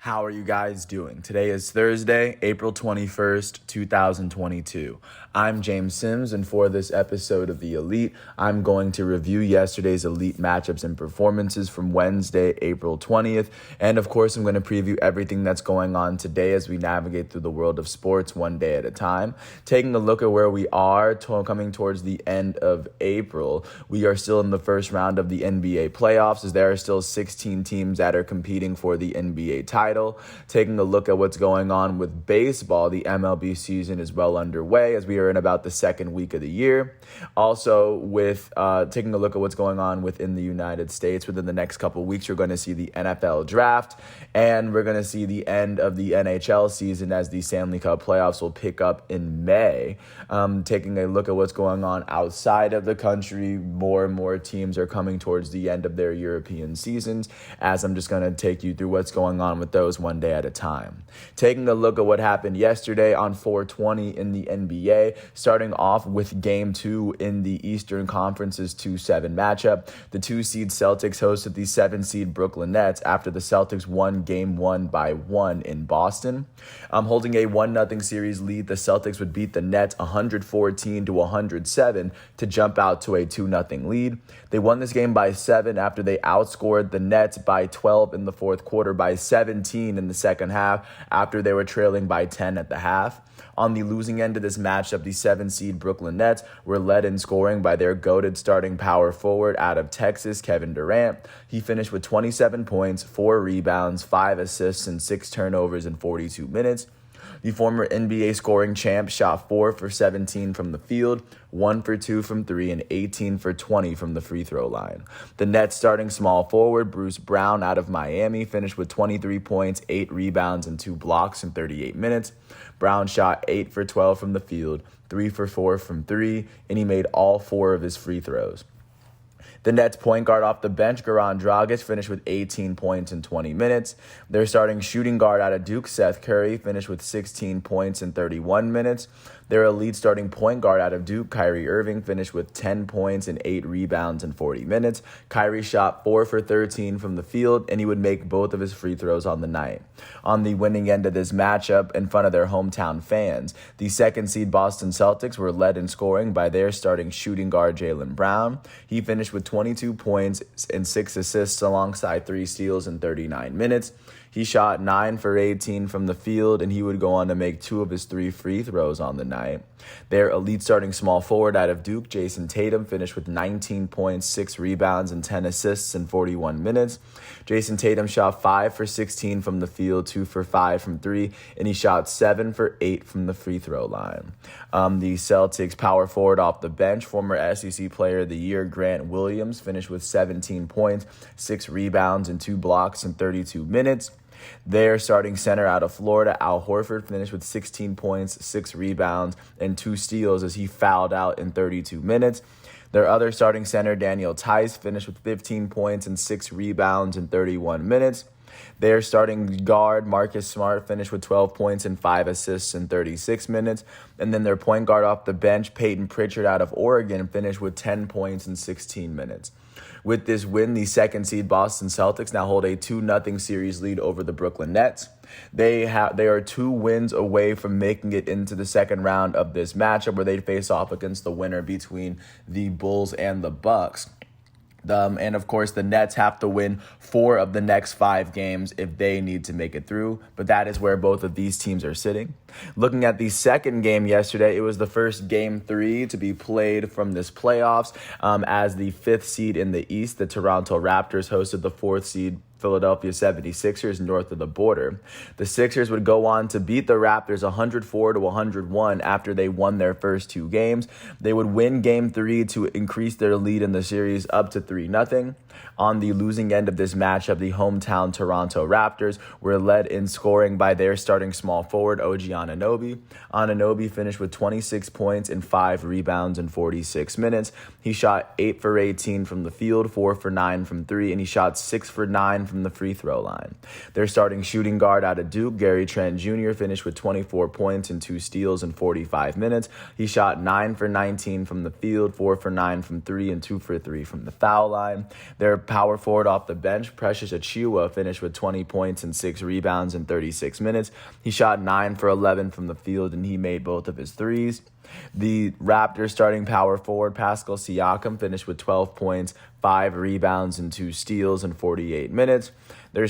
How are you guys doing? Today is Thursday, April 21st, 2022. I'm James Sims, and for this episode of The Elite, I'm going to review yesterday's Elite matchups and performances from Wednesday, April 20th, and of course, I'm going to preview everything that's going on today as we navigate through the world of sports one day at a time. Taking a look at where we are coming towards the end of April, we are still in the first round of the NBA playoffs as there are still 16 teams that are competing for the NBA title. Taking a look at what's going on with baseball, the MLB season is well underway as we are in about the second week of the year. Also, with taking a look at what's going on within the United States, within the next couple of weeks, you're going to see the NFL draft, and we're going to see the end of the NHL season as the Stanley Cup playoffs will pick up in May. Taking a look at what's going on outside of the country, more and more teams are coming towards the end of their European seasons, as I'm just going to take you through what's going on with those one day at a time. Taking a look at what happened yesterday on 420 in the NBA, starting off with Game 2 in the Eastern Conference's 2-7 matchup. The 2-seed Celtics hosted the 7-seed Brooklyn Nets after the Celtics won Game 1 by 1 in Boston. Holding a 1-0 series lead, the Celtics would beat the Nets 114-107 to jump out to a 2-0 lead. They won this game by 7 after they outscored the Nets by 12 in the fourth quarter, by 17 in the second half after they were trailing by 10 at the half. On the losing end of this matchup, the 7-seed Brooklyn Nets were led in scoring by their goated starting power forward out of Texas, Kevin Durant. He finished with 27 points, 4 rebounds, 5 assists, and 6 turnovers in 42 minutes. The former NBA scoring champ shot 4 for 17 from the field, 1 for 2 from 3, and 18 for 20 from the free throw line. The Nets starting small forward, Bruce Brown out of Miami, finished with 23 points, 8 rebounds, and 2 blocks in 38 minutes. Brown shot 8 for 12 from the field, 3 for 4 from 3, and he made all 4 of his free throws. The Nets point guard off the bench, Goran Dragic, finished with 18 points in 20 minutes. Their starting shooting guard out of Duke, Seth Curry, finished with 16 points in 31 minutes. Their elite starting point guard out of Duke, Kyrie Irving, finished with 10 points and 8 rebounds in 40 minutes. Kyrie shot 4 for 13 from the field, and he would make both of his free throws on the night. On the winning end of this matchup, in front of their hometown fans, the second-seed Boston Celtics were led in scoring by their starting shooting guard, Jaylen Brown. He finished with 22 points and 6 assists alongside 3 steals in 39 minutes. He shot 9 for 18 from the field, and he would go on to make 2 of his 3 free throws on the night. Their elite starting small forward out of Duke, Jason Tatum, finished with 19 points, 6 rebounds, and 10 assists in 41 minutes. Jason Tatum shot 5 for 16 from the field, 2 for 5 from 3, and he shot 7 for 8 from the free throw line. The Celtics power forward off the bench, former SEC Player of the Year, Grant Williams, finished with 17 points, 6 rebounds, and 2 blocks in 32 minutes. Their starting center out of Florida, Al Horford, finished with 16 points, 6 rebounds, and 2 steals as he fouled out in 32 minutes. Their other starting center, Daniel Theis, finished with 15 points and 6 rebounds in 31 minutes. Their starting guard, Marcus Smart, finished with 12 points and 5 assists in 36 minutes. And then their point guard off the bench, Peyton Pritchard out of Oregon, finished with 10 points in 16 minutes. With this win, the second-seed Boston Celtics now hold a 2-0 series lead over the Brooklyn Nets. They are 2 wins away from making it into the second round of this matchup, where they face off against the winner between the Bulls and the Bucks. And of course, the Nets have to win 4 of the next 5 games if they need to make it through. But that is where both of these teams are sitting. Looking at the second game yesterday, it was the first Game 3 to be played from this playoffs. As the 5th seed in the East, the Toronto Raptors hosted the 4th seed Philadelphia 76ers north of the border. The Sixers would go on to beat the Raptors 104-101 after they won their first 2 games. They would win Game 3 to increase their lead in the series up to 3-0. On the losing end of this matchup, the hometown Toronto Raptors were led in scoring by their starting small forward, OG Anunoby. Anunoby finished with 26 points and 5 rebounds in 46 minutes. He shot 8 for 18 from the field, 4 for 9 from 3, and he shot 6 for 9 from the free throw line. Their starting shooting guard out of Duke, Gary Trent Jr., finished with 24 points and 2 steals in 45 minutes. He shot 9 for 19 from the field, 4 for 9 from 3, and 2 for 3 from the foul line. Their power forward off the bench, Precious Achiuwa, finished with 20 points and 6 rebounds in 36 minutes. He shot 9 for 11 from the field, and he made both of his threes. The Raptors starting power forward, Pascal Siakam, finished with 12 points, 5 rebounds, and 2 steals in 48 minutes. Their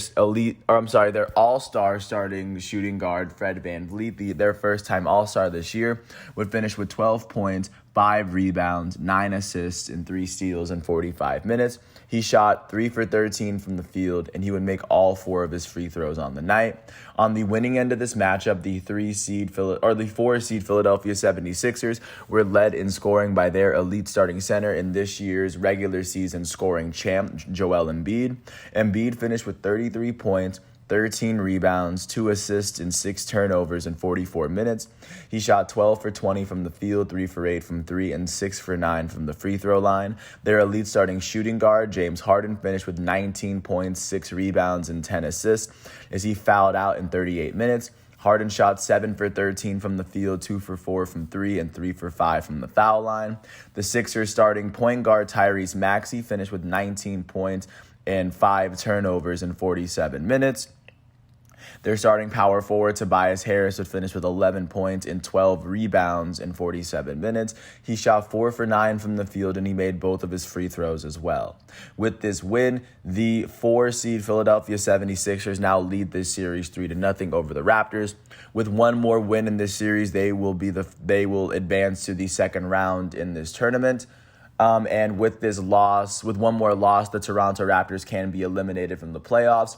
all-star starting shooting guard, Fred VanVleet, their first-time all-star this year, would finish with 12 points, 5 rebounds, 9 assists, and 3 steals in 45 minutes. He shot 3 for 13 from the field, and he would make all 4 of his free throws on the night. On the winning end of this matchup, the 4-seed Philadelphia 76ers were led in scoring by their elite starting center in this year's regular season scoring champ, Joel Embiid. Embiid finished with 33 points, 13 rebounds, 2 assists, and 6 turnovers in 44 minutes. He shot 12 for 20 from the field, 3 for 8 from 3, and 6 for 9 from the free throw line. Their elite starting shooting guard, James Harden, finished with 19 points, 6 rebounds, and 10 assists as he fouled out in 38 minutes. Harden shot 7 for 13 from the field, 2 for 4 from 3, and 3 for 5 from the foul line. The Sixers starting point guard, Tyrese Maxey, finished with 19 points and 5 turnovers in 47 minutes. Their starting power forward, Tobias Harris, would finish with 11 points and 12 rebounds in 47 minutes. He shot 4 for 9 from the field, and he made both of his free throws as well. With this win, the 4-seed Philadelphia 76ers now lead this series 3-0 over the Raptors. With one more win in this series, they will advance to the second round in this tournament. And with one more loss, the Toronto Raptors can be eliminated from the playoffs.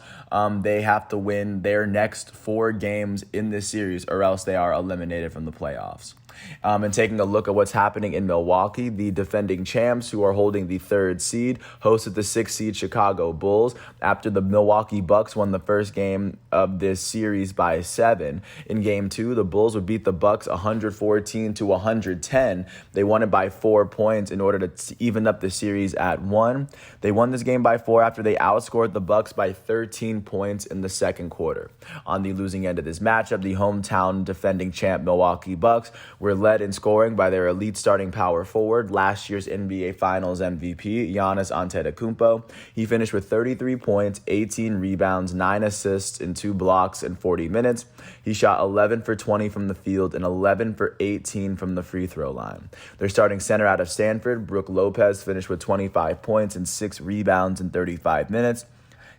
They have to win their next 4 games in this series, or else they are eliminated from the playoffs. And taking a look at what's happening in Milwaukee, the defending champs, who are holding the 3rd seed, hosted the 6th seed Chicago Bulls after the Milwaukee Bucks won the first game of this series by 7. In Game 2, the Bulls would beat the Bucks 114-110. They won it by 4 points in order to even up the series at 1. They won this game by 4 after they outscored the Bucks by 13 points in the second quarter. On the losing end of this matchup, the hometown defending champ Milwaukee Bucks were led in scoring by their elite starting power forward, last year's NBA Finals MVP, Giannis Antetokounmpo. He finished with 33 points, 18 rebounds, 9 assists, and 2 blocks in 40 minutes. He shot 11 for 20 from the field and 11 for 18 from the free throw line. Their starting center out of Stanford, Brook Lopez, finished with 25 points and 6 rebounds in 35 minutes.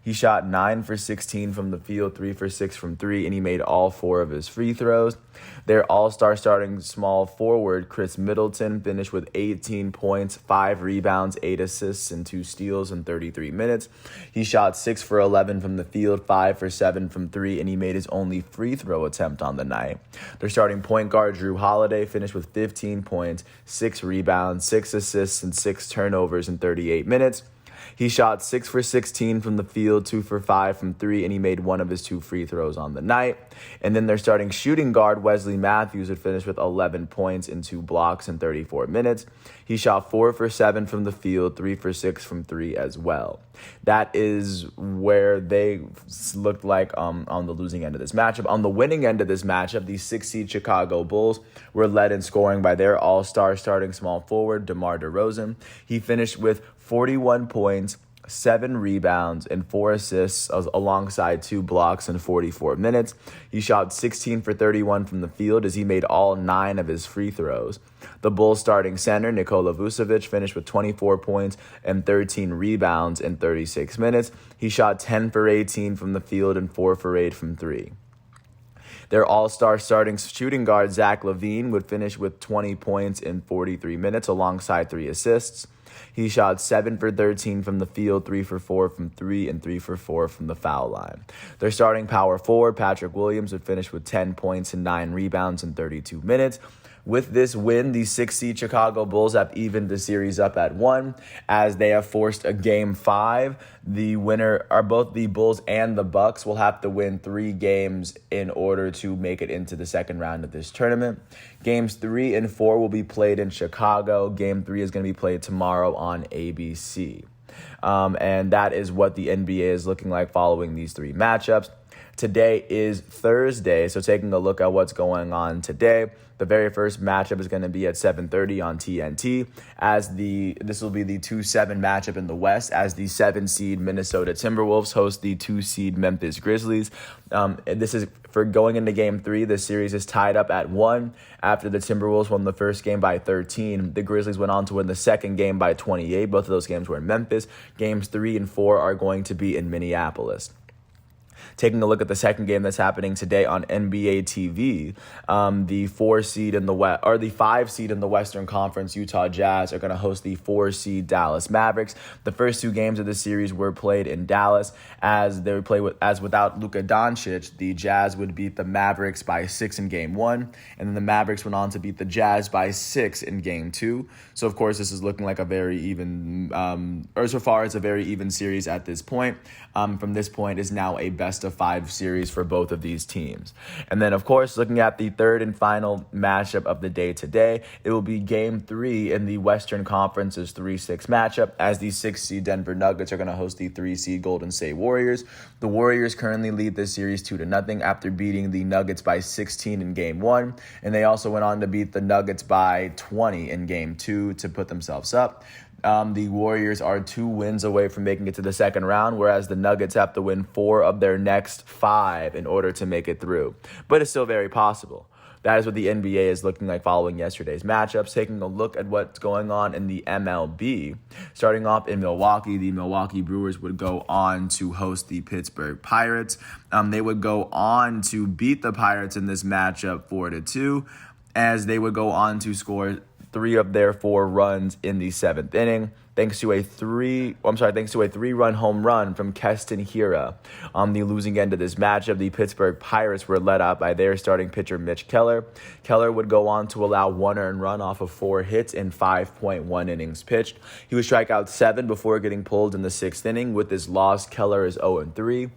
He shot 9 for 16 from the field, 3 for 6 from 3, and he made all 4 of his free throws. Their all-star starting small forward, Chris Middleton, finished with 18 points, 5 rebounds, 8 assists, and 2 steals in 33 minutes. He shot 6 for 11 from the field, 5 for 7 from 3, and he made his only free throw attempt on the night. Their starting point guard, Drew Holiday, finished with 15 points, 6 rebounds, 6 assists, and 6 turnovers in 38 minutes. He shot 6 for 16 from the field, 2 for 5 from 3, and he made one of his 2 free throws on the night. And then their starting shooting guard, Wesley Matthews, would finish with 11 points and 2 blocks in 34 minutes. He shot 4 for 7 from the field, 3 for 6 from 3 as well. That is where they looked like on the losing end of this matchup. On the winning end of this matchup, the 6-seed Chicago Bulls were led in scoring by their all-star starting small forward, DeMar DeRozan. He finished with 41 points, 7 rebounds, and 4 assists alongside 2 blocks in 44 minutes. He shot 16 for 31 from the field as he made all 9 of his free throws. The Bulls starting center, Nikola Vucevic, finished with 24 points and 13 rebounds in 36 minutes. He shot 10 for 18 from the field and 4 for 8 from 3. Their all-star starting shooting guard, Zach LaVine, would finish with 20 points in 43 minutes alongside 3 assists. He shot 7 for 13 from the field, 3 for 4 from 3, and 3 for 4 from the foul line. Their starting power forward, Patrick Williams, would finish with 10 points and 9 rebounds in 32 minutes. With this win, the 6-seed Chicago Bulls have evened the series up at 1 as they have forced a Game 5. The winner are both the Bulls and the Bucks will have to win 3 games in order to make it into the second round of this tournament. Games 3 and 4 will be played in Chicago. Game 3 is going to be played tomorrow on ABC. And that is what the NBA is looking like following these three matchups. Today is Thursday, so taking a look at what's going on today, the very first matchup is going to be at 7:30 on TNT. This will be the 2-7 matchup in the West as the 7-seed Minnesota Timberwolves host the 2-seed Memphis Grizzlies. This is for going into Game 3. The series is tied up at 1 after the Timberwolves won the first game by 13. The Grizzlies went on to win the second game by 28. Both of those games were in Memphis. Games 3 and 4 are going to be in Minneapolis. Taking a look at the second game that's happening today on NBA TV, the 4-seed in the West, or the 5-seed in the Western Conference, Utah Jazz are going to host the 4-seed Dallas Mavericks. The first two games of the series were played in Dallas. As they would play without Luka Doncic, the Jazz would beat the Mavericks by 6 in Game 1, and then the Mavericks went on to beat the Jazz by 6 in Game 2. So of course, this is looking like a very even, or so far it's a very even series at this point. From this point is now a best-of-5 series for both of these teams. And then, of course, looking at the third and final matchup of the day today, it will be Game 3 in the Western Conference's 3-6 matchup as the 6-seed Denver Nuggets are going to host the 3-seed Golden State Warriors. The Warriors currently lead this series 2-0 after beating the Nuggets by 16 in Game 1, and they also went on to beat the Nuggets by 20 in Game 2 to put themselves up. The Warriors are 2 wins away from making it to the second round, whereas the Nuggets have to win 4 of their next 5 in order to make it through. But it's still very possible. That is what the NBA is looking like following yesterday's matchups. Taking a look at what's going on in the MLB. Starting off in Milwaukee, the Milwaukee Brewers would go on to host the Pittsburgh Pirates. They would go on to beat the Pirates in this matchup 4-2, as they would go on to score 3 of their 4 runs in the 7th inning, thanks to a 3-run home run from Keston Hiura. On the losing end of this matchup, the Pittsburgh Pirates were led out by their starting pitcher, Mitch Keller. Keller would go on to allow 1 earned run off of 4 hits in 5.1 innings pitched. He would strike out 7 before getting pulled in the 6th inning. With this loss, Keller is 0-3.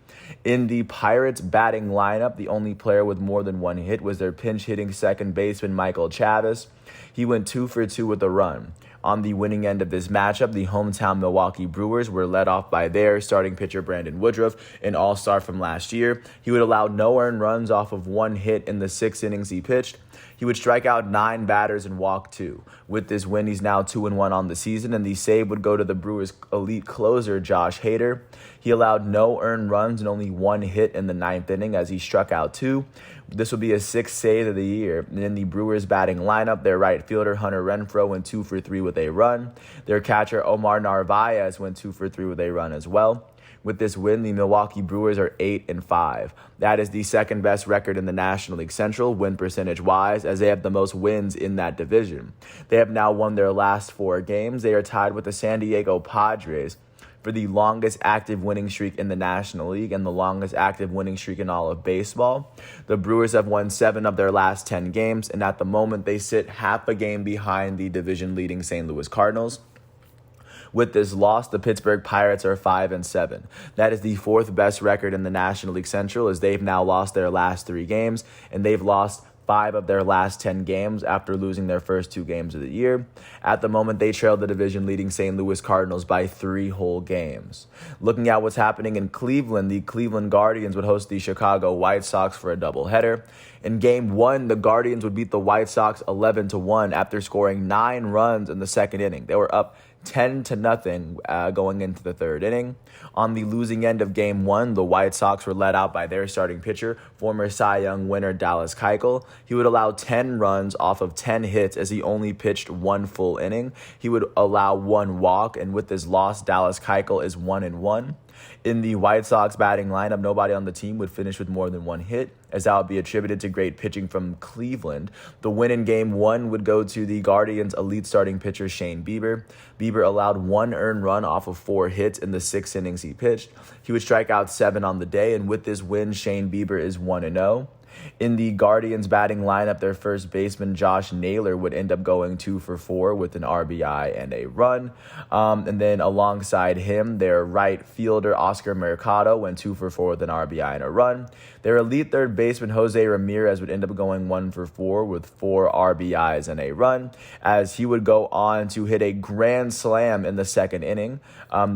In the Pirates batting lineup, the only player with more than 1 hit was their pinch-hitting second baseman, Michael Chavis. He went 2 for 2 with a run. On the winning end of this matchup, the hometown Milwaukee Brewers were led off by their starting pitcher, Brandon Woodruff, an all-star from last year. He would allow no earned runs off of 1 hit in the 6 innings he pitched. He would strike out 9 batters and walk 2. With this win, he's now 2-1 on the season, and the save would go to the Brewers' elite closer, Josh Hader. He allowed no earned runs and only 1 hit in the 9th inning as he struck out 2. This will be his 6th save of the year. And in the Brewers' batting lineup, their right fielder, Hunter Renfroe, went 2 for 3 with a run. Their catcher, Omar Narvaez, went 2 for 3 with a run as well. With this win, the Milwaukee Brewers are 8-5. That is the second best record in the National League Central, win percentage-wise, as they have the most wins in that division. They have now won their last 4 games. They are tied with the San Diego Padres for the longest active winning streak in the National League and the longest active winning streak in all of baseball. The Brewers have won 7 of their last 10 games, and at the moment, they sit half a game behind the division-leading St. Louis Cardinals. With this loss, the Pittsburgh Pirates are 5-7. That is the 4th best record in the National League Central, as they've now lost their last 3 games, and they've lost 5 of their last 10 games after losing their first 2 games of the year. At the moment, they trail the division-leading St. Louis Cardinals by 3 whole games. Looking at what's happening in Cleveland, the Cleveland Guardians would host the Chicago White Sox for a doubleheader. In Game 1, the Guardians would beat the White Sox 11-1 after scoring 9 runs in the 2nd inning. They were up 10-0 going into the 3rd inning. On the losing end of Game 1, the White Sox were led out by their starting pitcher, former Cy Young winner Dallas Keuchel. He would allow 10 runs off of 10 hits as he only pitched 1 full inning. He would allow 1 walk, and with this loss, Dallas Keuchel is 1-1. In the White Sox batting lineup, nobody on the team would finish with more than 1 hit, as that would be attributed to great pitching from Cleveland. The win in Game 1 would go to the Guardians' elite starting pitcher, Shane Bieber. Bieber allowed 1 earned run off of 4 hits in the 6 innings he pitched. He would strike out 7 on the day, and with this win, Shane Bieber is 1-0. In the Guardians batting lineup, their first baseman, Josh Naylor, would end up going 2 for 4 with an RBI and a run. And then alongside him, their right fielder, Oscar Mercado, went 2 for 4 with an RBI and a run. Their elite third baseman, Jose Ramirez, would end up going 1 for 4 with 4 RBIs and a run, as he would go on to hit a grand slam in the second inning.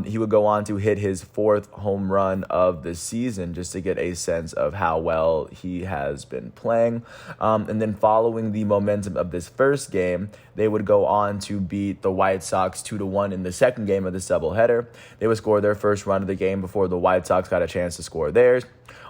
He would go on to hit his 4th home run of the season, just to get a sense of how well he has been playing. And then following the momentum of this first game, they would go on to beat the White Sox 2-1 in the second game of this doubleheader. They would score their first run of the game before the White Sox got a chance to score theirs.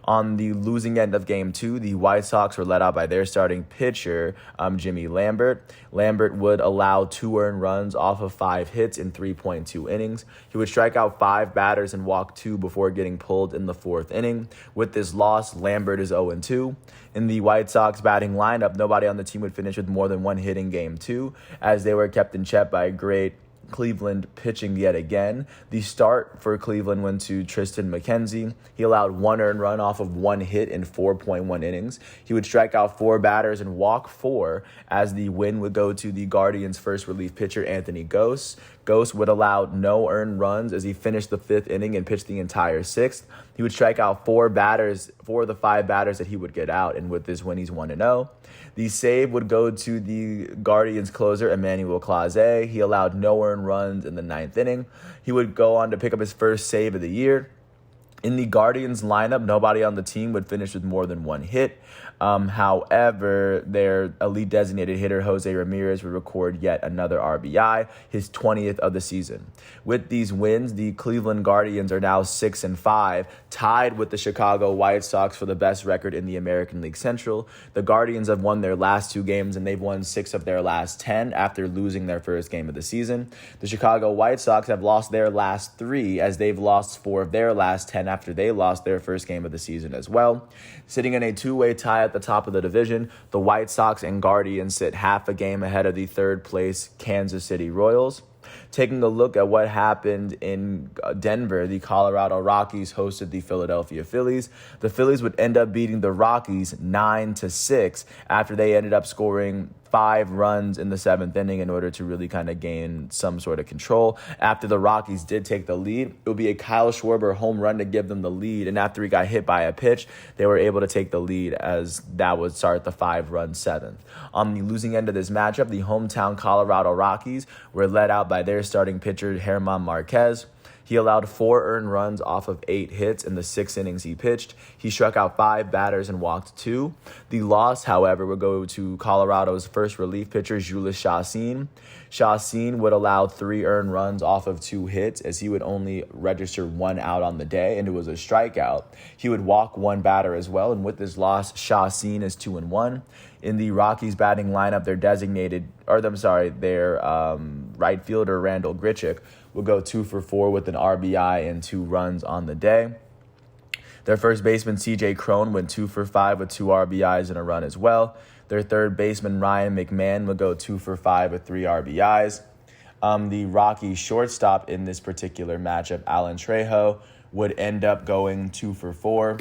On the losing end of Game 2, the White Sox were led out by their starting pitcher, Jimmy Lambert. Lambert would allow 2 earned runs off of 5 hits in 3.2 innings. He would strike out 5 batters and walk 2 before getting pulled in the 4th inning. With this loss, Lambert is 0-2. In the White Sox batting lineup, nobody on the team would finish with more than 1 hit in Game 2, as they were kept in check by great Cleveland pitching yet again. The start for Cleveland went to Tristan McKenzie. He allowed 1 earned run off of 1 hit in 4.1 innings. He would strike out 4 batters and walk 4, as the win would go to the Guardians' first relief pitcher, Anthony Gose. Gose would allow no earned runs as he finished the 5th inning and pitched the entire 6th. He would strike out 4 of the 5 batters that he would get out, and with this win, he's 1-0. The save would go to the Guardians closer, Emmanuel Clase. He allowed no earned runs in the 9th inning. He would go on to pick up his first save of the year. In the Guardians lineup, nobody on the team would finish with more than 1 hit. However, their elite designated hitter, Jose Ramirez, would record yet another RBI, his 20th of the season. With these wins, the Cleveland Guardians are now 6-5, tied with the Chicago White Sox for the best record in the American League Central. The Guardians have won their last 2 games, and they've won 6 of their last 10 after losing their first game of the season. The Chicago White Sox have lost their last 3, as they've lost 4 of their last 10 after they lost their first game of the season as well. Sitting in a 2-way tie at the top of the division, the White Sox and Guardians sit half a game ahead of the 3rd place Kansas City Royals. Taking a look at what happened in Denver, the Colorado Rockies hosted the Philadelphia Phillies. The Phillies would end up beating the Rockies 9-6 after they ended up scoring 5 runs in the 7th inning in order to really kind of gain some sort of control. After the Rockies did take the lead, it would be a Kyle Schwarber home run to give them the lead. And after he got hit by a pitch, they were able to take the lead, as that would start the 5-run 7th. On the losing end of this matchup, the hometown Colorado Rockies were led out by their starting pitcher, German Marquez. He allowed 4 earned runs off of 8 hits in the 6 innings he pitched. He struck out 5 batters and walked 2. The loss, however, would go to Colorado's first relief pitcher, Jhoulys Chacín. Chacín would allow 3 earned runs off of 2 hits, as he would only register 1 out on the day, and it was a strikeout. He would walk 1 batter as well, and with this loss, Chacín is 2-1. In the Rockies batting lineup, their right fielder, Randall Grichuk, will go 2 for 4 with an RBI and 2 runs on the day. Their first baseman, CJ Cron, went 2 for 5 with 2 RBIs and a run as well. Their third baseman, Ryan McMahon, would go 2 for 5 with 3 RBIs. The Rockies shortstop in this particular matchup, Alan Trejo, would end up going 2 for 4.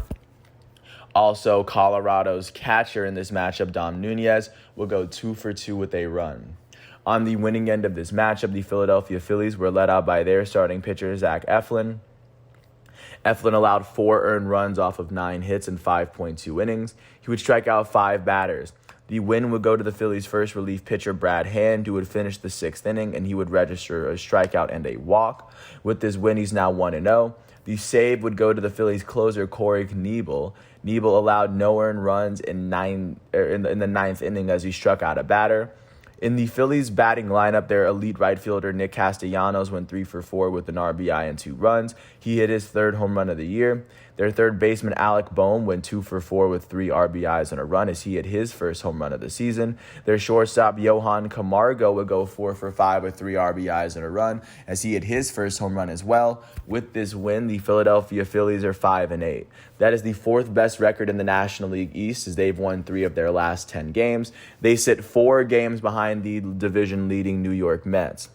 Also, Colorado's catcher in this matchup, Dom Nunez, will go 2 for 2 with a run. On the winning end of this matchup, the Philadelphia Phillies were led out by their starting pitcher, Zach Eflin. Eflin allowed 4 earned runs off of 9 hits in 5.2 innings. He would strike out 5 batters. The win would go to the Phillies' first relief pitcher, Brad Hand, who would finish the 6th inning, and he would register a strikeout and a walk. With this win, he's now 1-0. The save would go to the Phillies' closer, Corey Knebel. Knebel allowed no earned runs in the 9th inning as he struck out a batter. In the Phillies batting lineup, their elite right fielder, Nick Castellanos, went 3 for 4 with an RBI and 2 runs. He hit his 3rd home run of the year. Their third baseman, Alec Bohm, went 2 for 4 with 3 RBIs and a run as he hit his first home run of the season. Their shortstop, Johan Camargo, would go 4 for 5 with 3 RBIs and a run as he hit his first home run as well. With this win, the Philadelphia Phillies are 5-8. That is the 4th best record in the National League East, as they've won 3 of their last 10 games. They sit 4 games behind the division-leading New York Mets.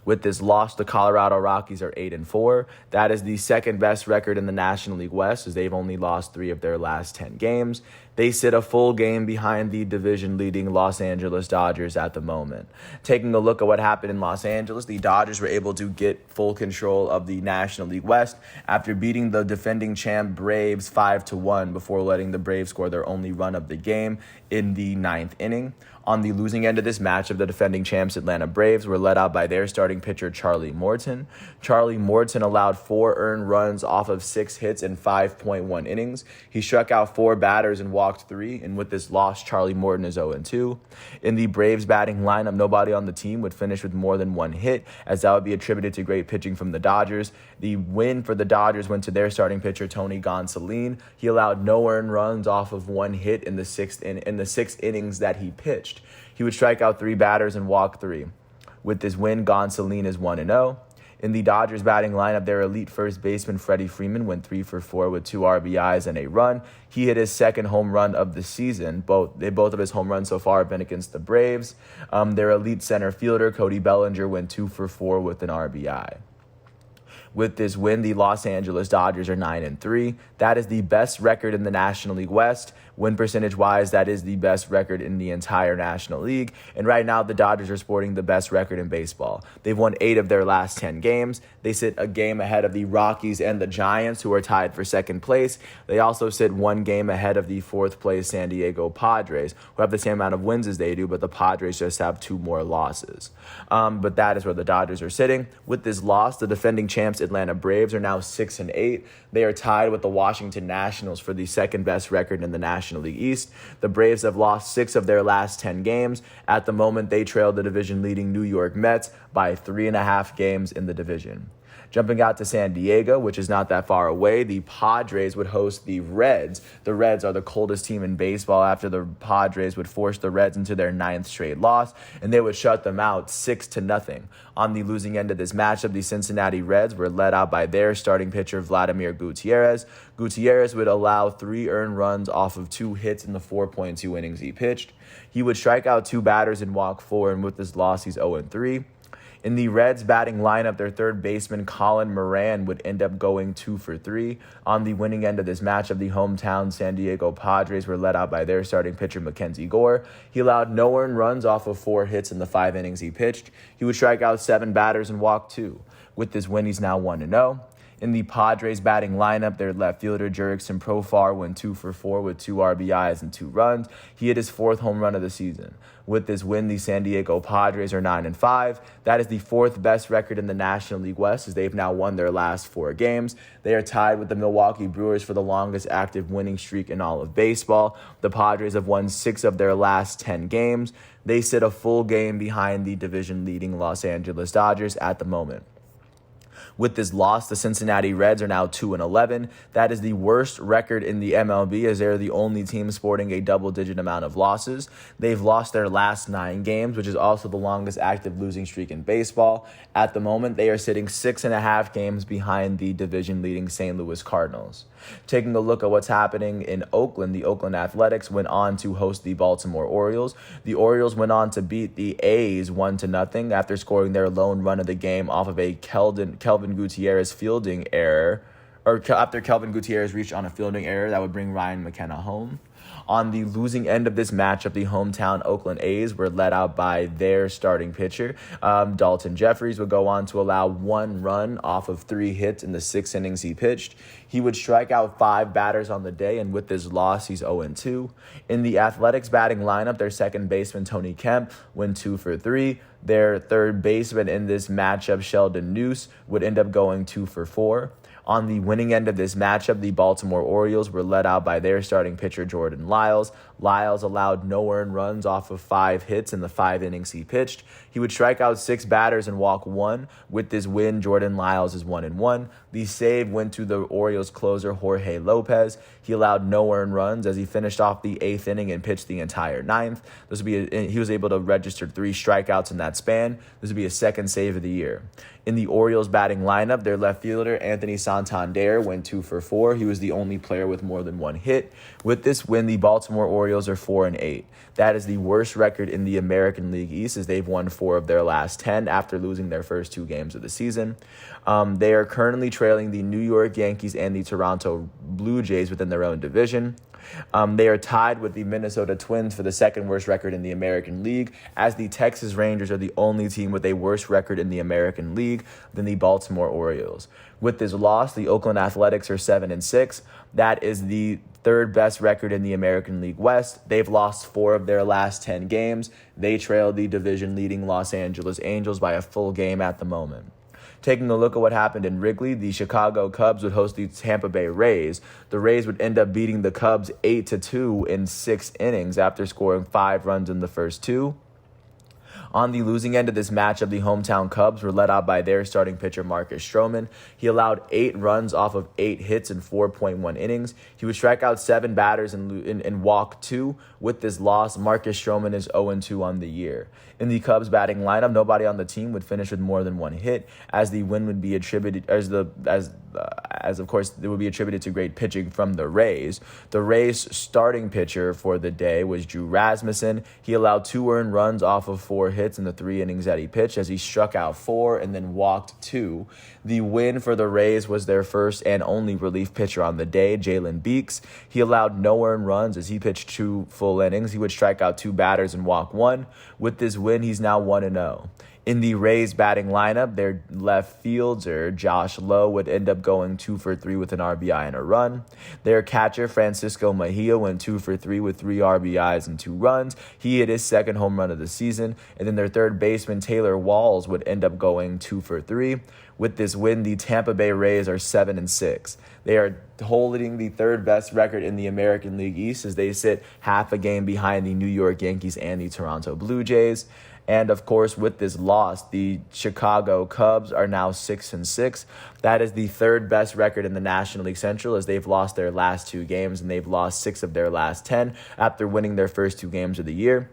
With this loss, the Colorado Rockies are 8-4. That is the second best record in the National League West, as they've only lost 3 of their last 10 games. They sit a full game behind the division-leading Los Angeles Dodgers at the moment. Taking a look at what happened in Los Angeles, the Dodgers were able to get full control of the National League West after beating the defending champ Braves 5-1 before letting the Braves score their only run of the game in the 9th inning. On the losing end of this matchup, the defending champs Atlanta Braves were led out by their starting pitcher Charlie Morton. Charlie Morton allowed 4 earned runs off of 6 hits in 5.1 innings. He struck out 4 batters and walked 3, and with this loss, Charlie Morton is 0-2. In the Braves batting lineup, nobody on the team would finish with more than 1 hit, as that would be attributed to great pitching from the Dodgers. The win for the Dodgers went to their starting pitcher Tony Gonsolin. He allowed no earned runs off of 1 hit in the 6 innings that he pitched. He would strike out 3 batters and walk 3. With this win, Gonsolin is 1-0. In the Dodgers batting lineup, their elite first baseman Freddie Freeman went 3 for 4 with 2 RBIs and a run. He hit his second home run of the season. Both of his home runs so far have been against the Braves. Their elite center fielder Cody Bellinger went 2 for 4 with an RBI. With this win, the Los Angeles Dodgers are 9-3. That is the best record in the National League West. Win percentage-wise, that is the best record in the entire National League. And right now, the Dodgers are sporting the best record in baseball. They've won 8 of their last 10 games. They sit a game ahead of the Rockies and the Giants, who are tied for second place. They also sit 1 game ahead of the 4th place San Diego Padres, who have the same amount of wins as they do, but the Padres just have 2 more losses. But that is where the Dodgers are sitting. With this loss, the defending champs Atlanta Braves are now 6-8. They are tied with the Washington Nationals for the second best record in the National League East. The Braves have lost 6 of their last 10 games. At the moment, they trail the division-leading New York Mets by 3.5 games in the division. Jumping out to San Diego, which is not that far away, the Padres would host the Reds. The Reds are the coldest team in baseball after the Padres would force the Reds into their 9th straight loss, and they would shut them out 6-0. On the losing end of this matchup, the Cincinnati Reds were led out by their starting pitcher Vladimir Gutierrez. Gutierrez would allow 3 earned runs off of 2 hits in the 4.2 innings he pitched. He would strike out 2 batters and walk 4, and with this loss, he's 0-3. In the Reds batting lineup, their third baseman Colin Moran would end up going 2 for 3. On the winning end of this matchup, the hometown San Diego Padres were led out by their starting pitcher Mackenzie Gore. He allowed no earned runs off of 4 hits in the 5 innings he pitched. He would strike out 7 batters and walk 2. With this win, he's now 1-0. In the Padres batting lineup, their left fielder Jurickson Profar went 2 for 4 with 2 RBIs and 2 runs. He hit his 4th home run of the season. With this win, the San Diego Padres are 9-5. That is the 4th best record in the National League West, as they've now won their last 4 games. They are tied with the Milwaukee Brewers for the longest active winning streak in all of baseball. The Padres have won 6 of their last 10 games. They sit a full game behind the division-leading Los Angeles Dodgers at the moment. With this loss, the Cincinnati Reds are now 2-11. That is the worst record in the MLB, as they're the only team sporting a double-digit amount of losses. They've lost their last 9 games, which is also the longest active losing streak in baseball. At the moment, they are sitting 6.5 games behind the division-leading St. Louis Cardinals. Taking a look at what's happening in Oakland, the Oakland Athletics went on to host the Baltimore Orioles. The Orioles went on to beat the A's 1-0 after scoring their lone run of the game off of a Kelvin Gutierrez fielding error, or after Kelvin Gutierrez reached on a fielding error that would bring Ryan McKenna home. On the losing end of this matchup, the hometown Oakland A's were led out by their starting pitcher. Dalton Jeffries would go on to allow 1 run off of 3 hits in the 6 innings he pitched. He would strike out 5 batters on the day, and with this loss, he's 0-2. In the Athletics batting lineup, their second baseman, Tony Kemp, went 2 for 3. Their third baseman in this matchup, Sheldon Neuse, would end up going 2 for 4. On the winning end of this matchup, the Baltimore Orioles were led out by their starting pitcher, Jordan Lyles. Lyles allowed no earned runs off of 5 hits in the 5 innings he pitched. He would strike out 6 batters and walk 1. With this win, Jordan Lyles is 1-1. The save went to the Orioles closer, Jorge Lopez. He allowed no earned runs as he finished off the 8th inning and pitched the entire 9th. He was able to register 3 strikeouts in that span. This would be his second save of the year. In the Orioles batting lineup, their left fielder, Anthony Santander, went 2 for 4. He was the only player with more than one hit. With this win, the Baltimore Orioles are 4-8. That is the worst record in the American League East, as they've won 4 of their last 10 after losing their first 2 games of the season. They are currently trailing the New York Yankees and the Toronto Blue Jays within their own division. They are tied with the Minnesota Twins for the second worst record in the American League, as the Texas Rangers are the only team with a worse record in the American League than the Baltimore Orioles. With this loss, the Oakland Athletics are 7-6. That is the third best record in the American League West. They've lost 4 of their last 10 games. They trail the division-leading Los Angeles Angels by a full game at the moment. Taking a look at what happened in Wrigley, the Chicago Cubs would host the Tampa Bay Rays. The Rays would end up beating the Cubs 8-2 in 6 innings after scoring 5 runs in the first 2. On the losing end of this matchup, the hometown Cubs were led out by their starting pitcher, Marcus Stroman. He allowed 8 runs off of 8 hits in 4.1 innings. He would strike out 7 batters and walk 2. With this loss, Marcus Stroman is 0-2 on the year. In the Cubs batting lineup, nobody on the team would finish with more than 1 hit, as the win would be attributed as of course it would be attributed to great pitching from the Rays. The Rays' starting pitcher for the day was Drew Rasmussen. He allowed 2 earned runs off of 4 hits in the 3 innings that he pitched, as he struck out 4 and then walked 2. The win for the Rays was their first and only relief pitcher on the day, Jalen Beeks. He allowed no earned runs as he pitched 2 full innings. He would strike out 2 batters and walk 1. With this win, he's now 1-0. In the Rays batting lineup, their left fielder, Josh Lowe, would end up going 2 for 3 with an RBI and a run. Their catcher, Francisco Mejia, went 2 for 3 with 3 RBIs and 2 runs. He hit his second home run of the season. And then their third baseman, Taylor Walls, would end up going 2 for 3. With this win, the Tampa Bay Rays are 7-6. They are holding the third best record in the American League East, as they sit half a game behind the New York Yankees and the Toronto Blue Jays. And of course, with this loss, the Chicago Cubs are now 6-6. That is the third best record in the National League Central, as they've lost their last 2 games and they've lost 6 of their last 10 after winning their first 2 games of the year.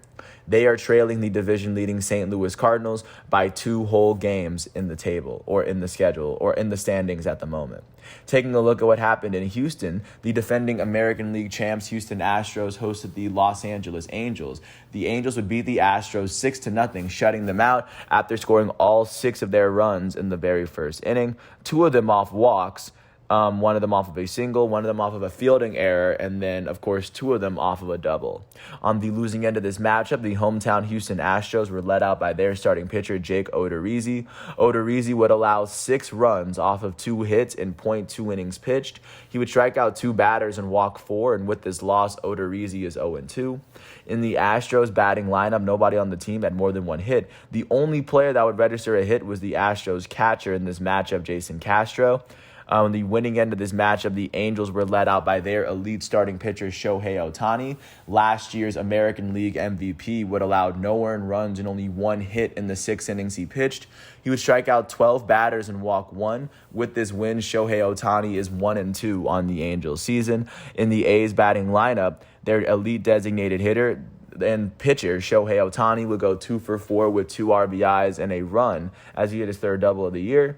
They are trailing the division-leading St. Louis Cardinals by 2 whole games in the table, or in the schedule, or in the standings at the moment. Taking a look at what happened in Houston, the defending American League champs Houston Astros hosted the Los Angeles Angels. The Angels would beat the Astros 6-0, shutting them out after scoring all 6 of their runs in the very first inning, 2 of them off walks. One of them off of a single, one of them off of a fielding error, and then, of course, 2 of them off of a double. On the losing end of this matchup, the hometown Houston Astros were led out by their starting pitcher, Jake Odorizzi. Odorizzi would allow 6 runs off of 2 hits in .2 innings pitched. He would strike out 2 batters and walk 4, and with this loss, Odorizzi is 0-2. In the Astros batting lineup, nobody on the team had more than 1 hit. The only player that would register a hit was the Astros catcher in this matchup, Jason Castro. On the winning end of this matchup, the Angels were led out by their elite starting pitcher, Shohei Ohtani. Last year's American League MVP would allow no earned runs and only 1 hit in the 6 innings he pitched. He would strike out 12 batters and walk 1. With this win, Shohei Ohtani is 1-2 on the Angels season. In the A's batting lineup, their elite designated hitter and pitcher, Shohei Ohtani, would go 2 for 4 with 2 RBIs and a run as he hit his 3rd double of the year.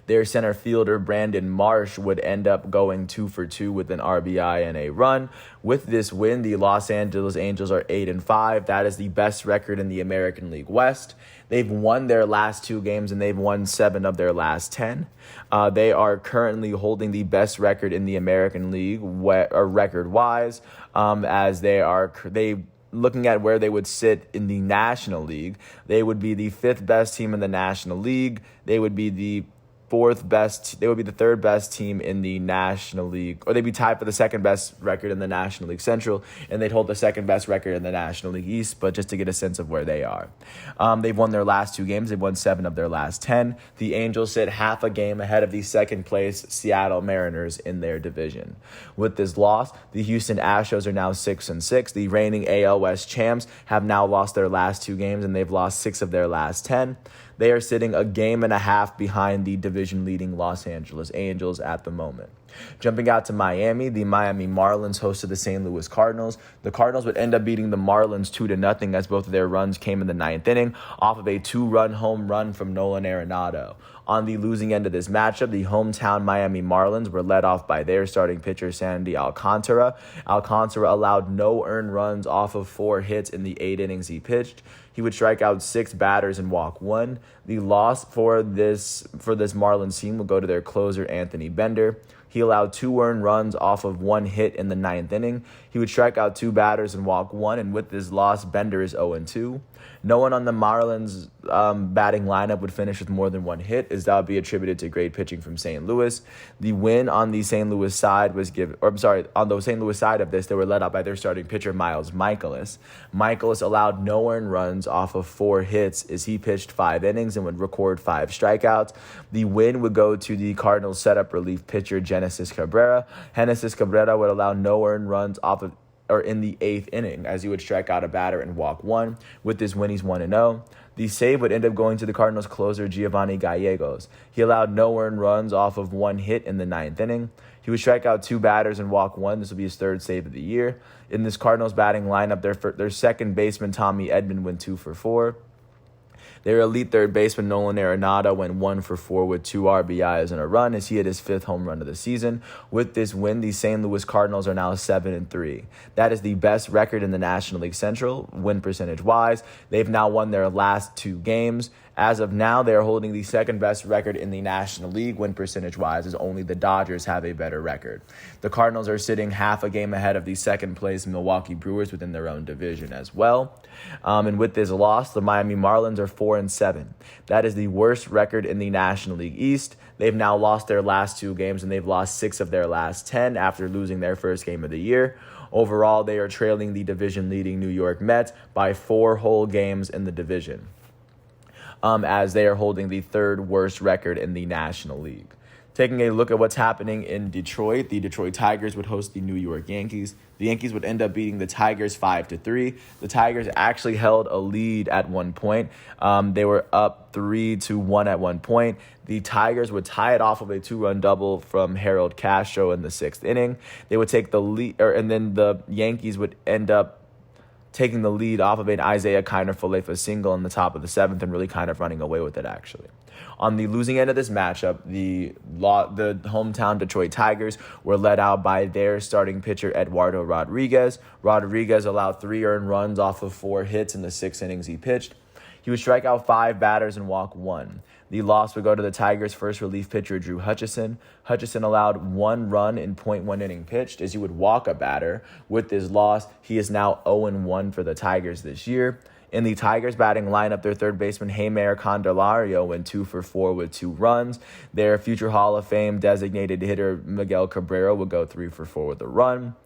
Their center fielder, Brandon Marsh, would end up going 2 for 2 with an RBI and a run. With this win, the Los Angeles Angels are 8-5. That is the best record in the American League West. They've won their last 2 games, and they've won 7 of their last 10. They are currently holding the best record in the American League, record-wise, as they looking at where they would sit in the National League. They would be the 5th best team in the National League. They would be the 4th best. They would be the 3rd best team in the National League, or they'd be tied for the 2nd best record in the National League Central, and they'd hold the 2nd best record in the National League East. But just to get a sense of where they are, they've won their last 2 games. They've won 7 of their last 10. The Angels sit half a game ahead of the 2nd place Seattle Mariners in their division. With this loss, the Houston Astros are now 6-6. The reigning AL West champs have now lost their last 2 games, and they've lost 6 of their last 10. They are sitting a game and a half behind the division-leading Los Angeles Angels at the moment. Jumping out to Miami, the Miami Marlins hosted the St. Louis Cardinals. The Cardinals would end up beating the Marlins 2-0 as both of their runs came in the ninth inning off of a 2-run home run from Nolan Arenado. On the losing end of this matchup, the hometown Miami Marlins were led off by their starting pitcher, Sandy Alcantara. Alcantara allowed no earned runs off of 4 hits in the 8 innings he pitched. He would strike out 6 batters and walk 1. The loss for this Marlins team will go to their closer, Anthony Bender. He allowed 2 earned runs off of 1 hit in the 9th inning. He would strike out 2 batters and walk 1, and with this loss, Bender is 0-2. No one on the Marlins batting lineup would finish with more than 1 hit, as that would be attributed to great pitching from St. Louis. The win on the St. Louis side on the St. Louis side of this, they were led out by their starting pitcher, Miles Mikolas. Mikolas allowed no earned runs off of 4 hits as he pitched 5 innings and would record 5 strikeouts. The win would go to the Cardinals setup relief pitcher, Genesis Cabrera. Genesis Cabrera would allow no earned runs in the 8th inning, as he would strike out a batter and walk 1. With this win, he's 1-0. The save would end up going to the Cardinals closer, Giovanni Gallegos. He allowed no earned runs off of 1 hit in the 9th inning. He would strike out 2 batters and walk 1. This will be his 3rd save of the year. In this Cardinals batting lineup, their second baseman, Tommy Edman, went 2 for 4. Their elite third baseman, Nolan Arenado, went 1 for 4 with 2 RBIs and a run as he hit his 5th home run of the season. With this win, the St. Louis Cardinals are now 7-3. That is the best record in the National League Central, win percentage-wise. They've now won their last 2 games. As of now, they are holding the second best record in the National League, win percentage-wise, as only the Dodgers have a better record. The Cardinals are sitting half a game ahead of the second-place Milwaukee Brewers within their own division as well. And with this loss, the Miami Marlins are 4-7. That is the worst record in the National League East. They've now lost their last 2 games, and they've lost 6 of their last 10 after losing their first game of the year. Overall, they are trailing the division-leading New York Mets by 4 whole games in the division, as they are holding the 3rd worst record in the National League. Taking a look at what's happening in Detroit, the Detroit Tigers would host the New York Yankees. The Yankees would end up beating the Tigers 5-3. The Tigers actually held a lead at one point. They were up 3-1 at one point. The Tigers would tie it off of a 2-run double from Harold Castro in the 6th inning. They would take the lead, and then the Yankees would end up taking the lead off of an Isaiah Kiner-Falefa single in the top of the 7th and really kind of running away with it, actually. On the losing end of this matchup, the hometown Detroit Tigers were led out by their starting pitcher, Eduardo Rodriguez. Rodriguez allowed 3 earned runs off of 4 hits in the 6 innings he pitched. He would strike out 5 batters and walk 1. The loss would go to the Tigers' first relief pitcher, Drew Hutchison. Hutchison allowed 1 run in .1 inning pitched as he would walk a batter. With this loss, he is now 0-1 for the Tigers this year. In the Tigers batting lineup, their third baseman, Heimer Candelario, went 2 for 4 with 2 runs. Their future Hall of Fame designated hitter, Miguel Cabrera, would go 3 for 4 with a run.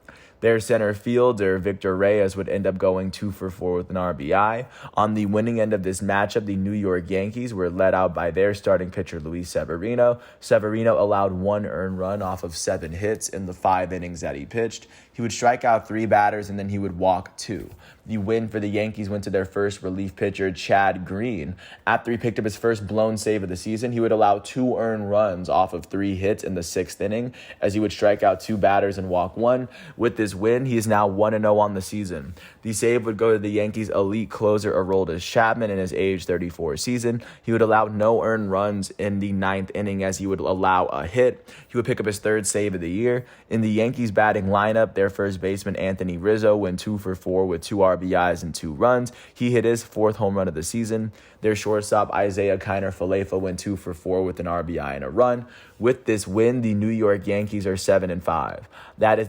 Their center fielder, Victor Reyes, would end up going 2 for 4 with an RBI. On the winning end of this matchup, the New York Yankees were led out by their starting pitcher, Luis Severino. Severino allowed 1 earned run off of 7 hits in the 5 innings that he pitched. He would strike out 3 batters, and then he would walk 2. The win for the Yankees went to their first relief pitcher, Chad Green. After he picked up his first blown save of the season, he would allow 2 earned runs off of 3 hits in the 6th inning, as he would strike out 2 batters and walk 1. With this win, he is now 1-0 on the season. The save would go to the Yankees' elite closer, Aroldis Chapman, in his age 34 season. He would allow no earned runs in the 9th inning, as he would allow a hit. He would pick up his 3rd save of the year. In the Yankees batting lineup, their first baseman, Anthony Rizzo, went 2 for 4 with 2 RBIs and 2 runs. He hit his 4th home run of the season. Their shortstop, Isaiah Kiner-Falefa, went 2 for 4 with an RBI and a run. With this win, the New York Yankees are 7-5. That is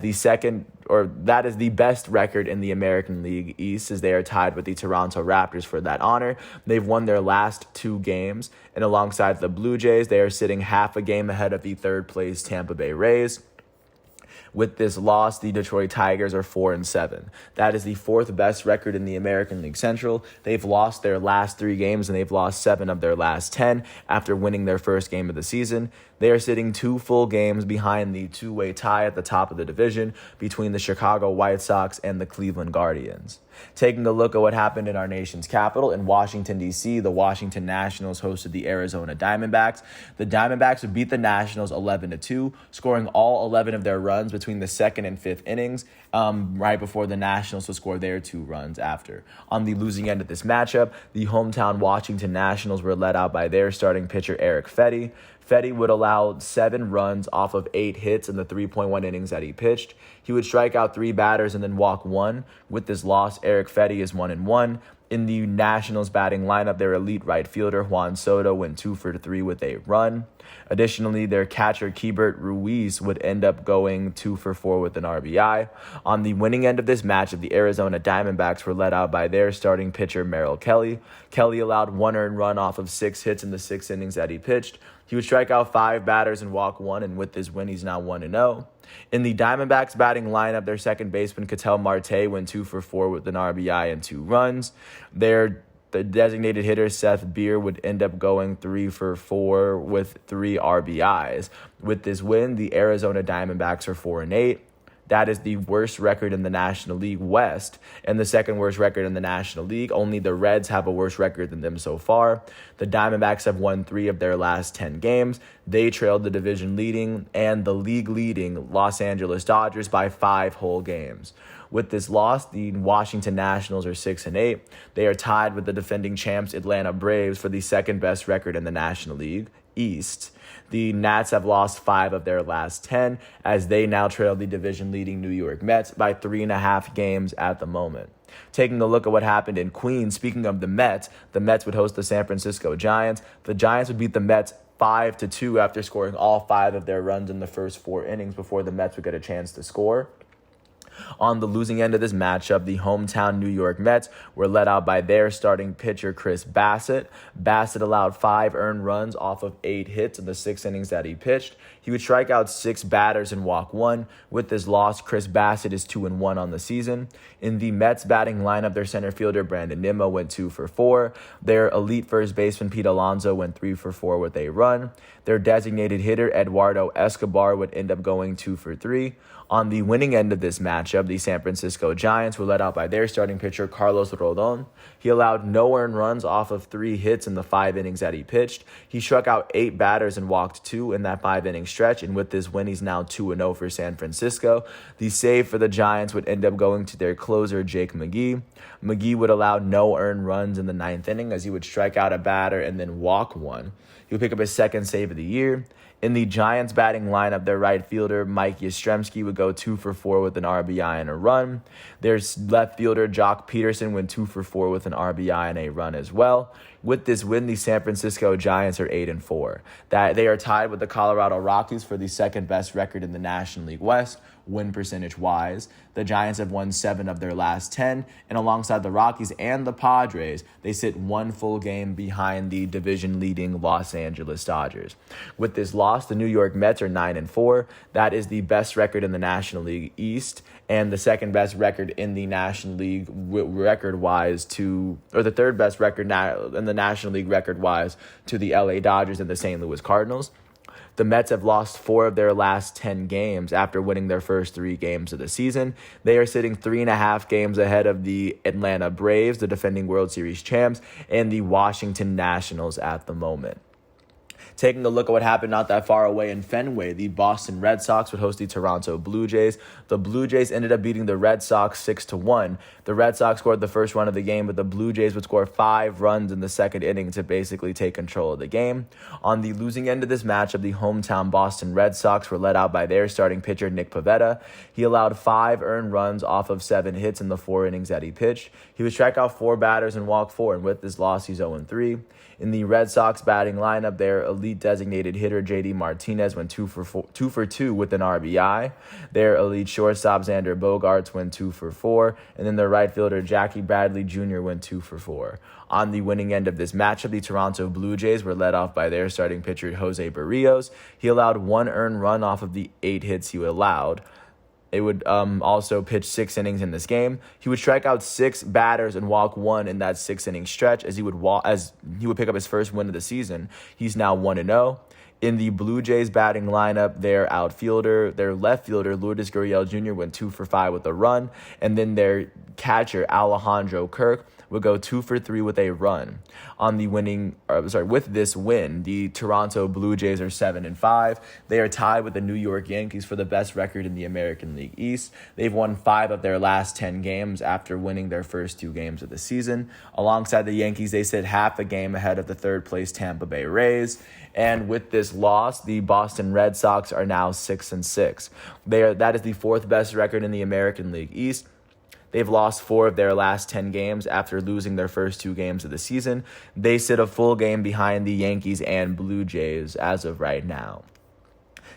the best record in the American League East, as they are tied with the Toronto Raptors for that honor. They've won their last 2 games, and alongside the Blue Jays, they are sitting half a game ahead of the 3rd place Tampa Bay Rays. With this loss, the Detroit Tigers are 4-7. That is the 4th best record in the American League Central. They've lost their last 3 games, and they've lost 7 of their last 10 after winning their first game of the season. They are sitting 2 full games behind the two-way tie at the top of the division between the Chicago White Sox and the Cleveland Guardians. Taking a look at what happened in our nation's capital, in Washington, D.C., the Washington Nationals hosted the Arizona Diamondbacks. The Diamondbacks would beat the Nationals 11-2, scoring all 11 of their runs between the second and fifth innings, right before the Nationals would score their 2 runs after. On the losing end of this matchup, the hometown Washington Nationals were led out by their starting pitcher, Erick Fedde. Fedde would allow 7 runs off of 8 hits in the 3.1 innings that he pitched. He would strike out 3 batters and then walk 1. With this loss, Erick Fedde is 1-1. In the Nationals batting lineup, their elite right fielder, Juan Soto, went 2 for 3 with a run. Additionally, their catcher, Keibert Ruiz, would end up going 2 for 4 with an RBI. On the winning end of this matchup, the Arizona Diamondbacks were led out by their starting pitcher, Merrill Kelly. Kelly allowed 1 earned run off of 6 hits in the 6 innings that he pitched. He would strike out 5 batters and walk 1, and with this win, he's now 1-0. In the Diamondbacks batting lineup, their second baseman, Ketel Marte, went 2 for 4 with an RBI and 2 runs. The designated hitter, Seth Beer, would end up going 3 for 4 with 3 RBIs. With this win, the Arizona Diamondbacks are 4-8. That is the worst record in the National League West and the second worst record in the National League. Only the Reds have a worse record than them so far. The Diamondbacks have won 3 of their last 10 games. They trailed the division leading and the league leading Los Angeles Dodgers by 5 whole games. With this loss, the Washington Nationals are 6-8. They are tied with the defending champs Atlanta Braves for the second best record in the National League East. The Nats have lost 5 of their last 10 as they now trail the division-leading New York Mets by 3.5 games at the moment. Taking a look at what happened in Queens, speaking of the Mets would host the San Francisco Giants. The Giants would beat the Mets 5-2 after scoring all 5 of their runs in the first 4 innings before the Mets would get a chance to score. On the losing end of this matchup, the hometown New York Mets were led out by their starting pitcher, Chris Bassitt. Bassitt allowed 5 earned runs off of 8 hits in the 6 innings that he pitched. He would strike out 6 batters and walk 1. With this loss, Chris Bassitt is 2-1 on the season. In the Mets batting lineup, their center fielder, Brandon Nimmo, went 2 for 4. Their elite first baseman, Pete Alonso, went 3 for 4 with a run. Their designated hitter, Eduardo Escobar, would end up going 2 for 3. On the winning end of this matchup, the San Francisco Giants were led out by their starting pitcher, Carlos Rodon. He allowed no earned runs off of 3 hits in the 5 innings that he pitched. He struck out 8 batters and walked 2 in that 5-inning stretch, and with this win, he's now 2-0 for San Francisco. The save for the Giants would end up going to their closer, Jake McGee. McGee would allow no earned runs in the 9th inning as he would strike out a batter and then walk 1. He would pick up his second save of the year. In the Giants batting lineup, their right fielder, Mike Yastrzemski, would go 2 for 4 with an RBI and a run. Their left fielder, Jock Peterson, went 2 for 4 with an RBI and a run as well. With this win, the San Francisco Giants are 8-4. That they are tied with the Colorado Rockies for the second best record in the National League West, win percentage-wise. The Giants have won 7 of their last 10, and alongside the Rockies and the Padres, they sit 1 full game behind the division-leading Los Angeles Dodgers. With this loss, the New York Mets are 9-4. That is the best record in the National League East, and the second best record in the National League record-wise or the third best record in the National League record-wise to the LA Dodgers and the St. Louis Cardinals. The Mets have lost 4 of their last 10 games after winning their first 3 games of the season. They are sitting 3.5 games ahead of the Atlanta Braves, the defending World Series champs, and the Washington Nationals at the moment. Taking a look at what happened not that far away in Fenway, the Boston Red Sox would host the Toronto Blue Jays. The Blue Jays ended up beating the Red Sox 6-1. The Red Sox scored the first run of the game, but the Blue Jays would score 5 runs in the second inning to basically take control of the game. On the losing end of this matchup, the hometown Boston Red Sox were led out by their starting pitcher, Nick Pivetta. He allowed 5 earned runs off of 7 hits in the 4 innings that he pitched. He would strike out 4 batters and walk 4, and with this loss, he's 0-3. In the Red Sox batting lineup, their elite designated hitter, J.D. Martinez, went 2 for 2 with an RBI. Their elite shortstop, Xander Bogaerts, went 2 for 4. And then their right fielder, Jackie Bradley Jr., went 2 for 4. On the winning end of this matchup, the Toronto Blue Jays were led off by their starting pitcher, Jose Barrios. He allowed 1 earned run off of the 8 hits he allowed. They would also pitch 6 innings in this game. He would strike out 6 batters and walk 1 in that 6-inning stretch as he would pick up his first win of the season. He's now 1-0. In the Blue Jays batting lineup, their left fielder, Lourdes Gurriel Jr. went 2 for 5 with a run, and then their catcher, Alejandro Kirk, would go 2 for 3 with a run. With this win, the Toronto Blue Jays are 7-5. They are tied with the New York Yankees for the best record in the American League East. They've won 5 of their last 10 games after winning their first 2 games of the season. Alongside the Yankees, they sit half a game ahead of the third place Tampa Bay Rays. And with this loss, the Boston Red Sox are now 6-6. That is the 4th best record in the American League East. They've lost 4 of their last 10 games after losing their first 2 games of the season. They sit a full game behind the Yankees and Blue Jays as of right now.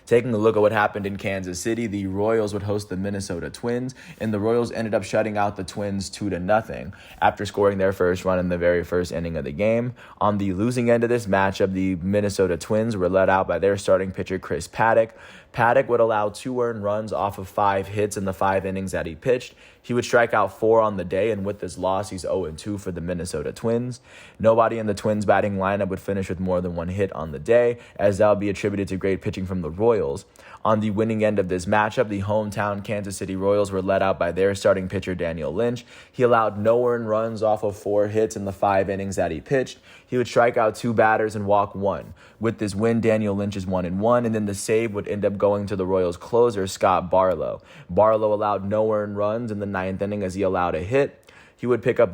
Taking a look at what happened in Kansas City, the Royals would host the Minnesota Twins, and the Royals ended up shutting out the Twins 2-0 after scoring their first run in the very first inning of the game. On the losing end of this matchup, the Minnesota Twins were led out by their starting pitcher, Chris Paddack. Paddack would allow 2 earned runs off of 5 hits in the 5 innings that he pitched. He would strike out 4 on the day, and with this loss, he's 0-2 for the Minnesota Twins. Nobody in the Twins batting lineup would finish with more than 1 hit on the day, as that would be attributed to great pitching from the Royals. On the winning end of this matchup, the hometown Kansas City Royals were led out by their starting pitcher, Daniel Lynch. He allowed no earned runs off of 4 hits in the 5 innings that he pitched. He would strike out 2 batters and walk 1. With this win, Daniel Lynch is 1-1, and then the save would end up going to the Royals closer, Scott Barlow. Barlow allowed no earned runs in the 9th inning as he allowed a hit. He would pick up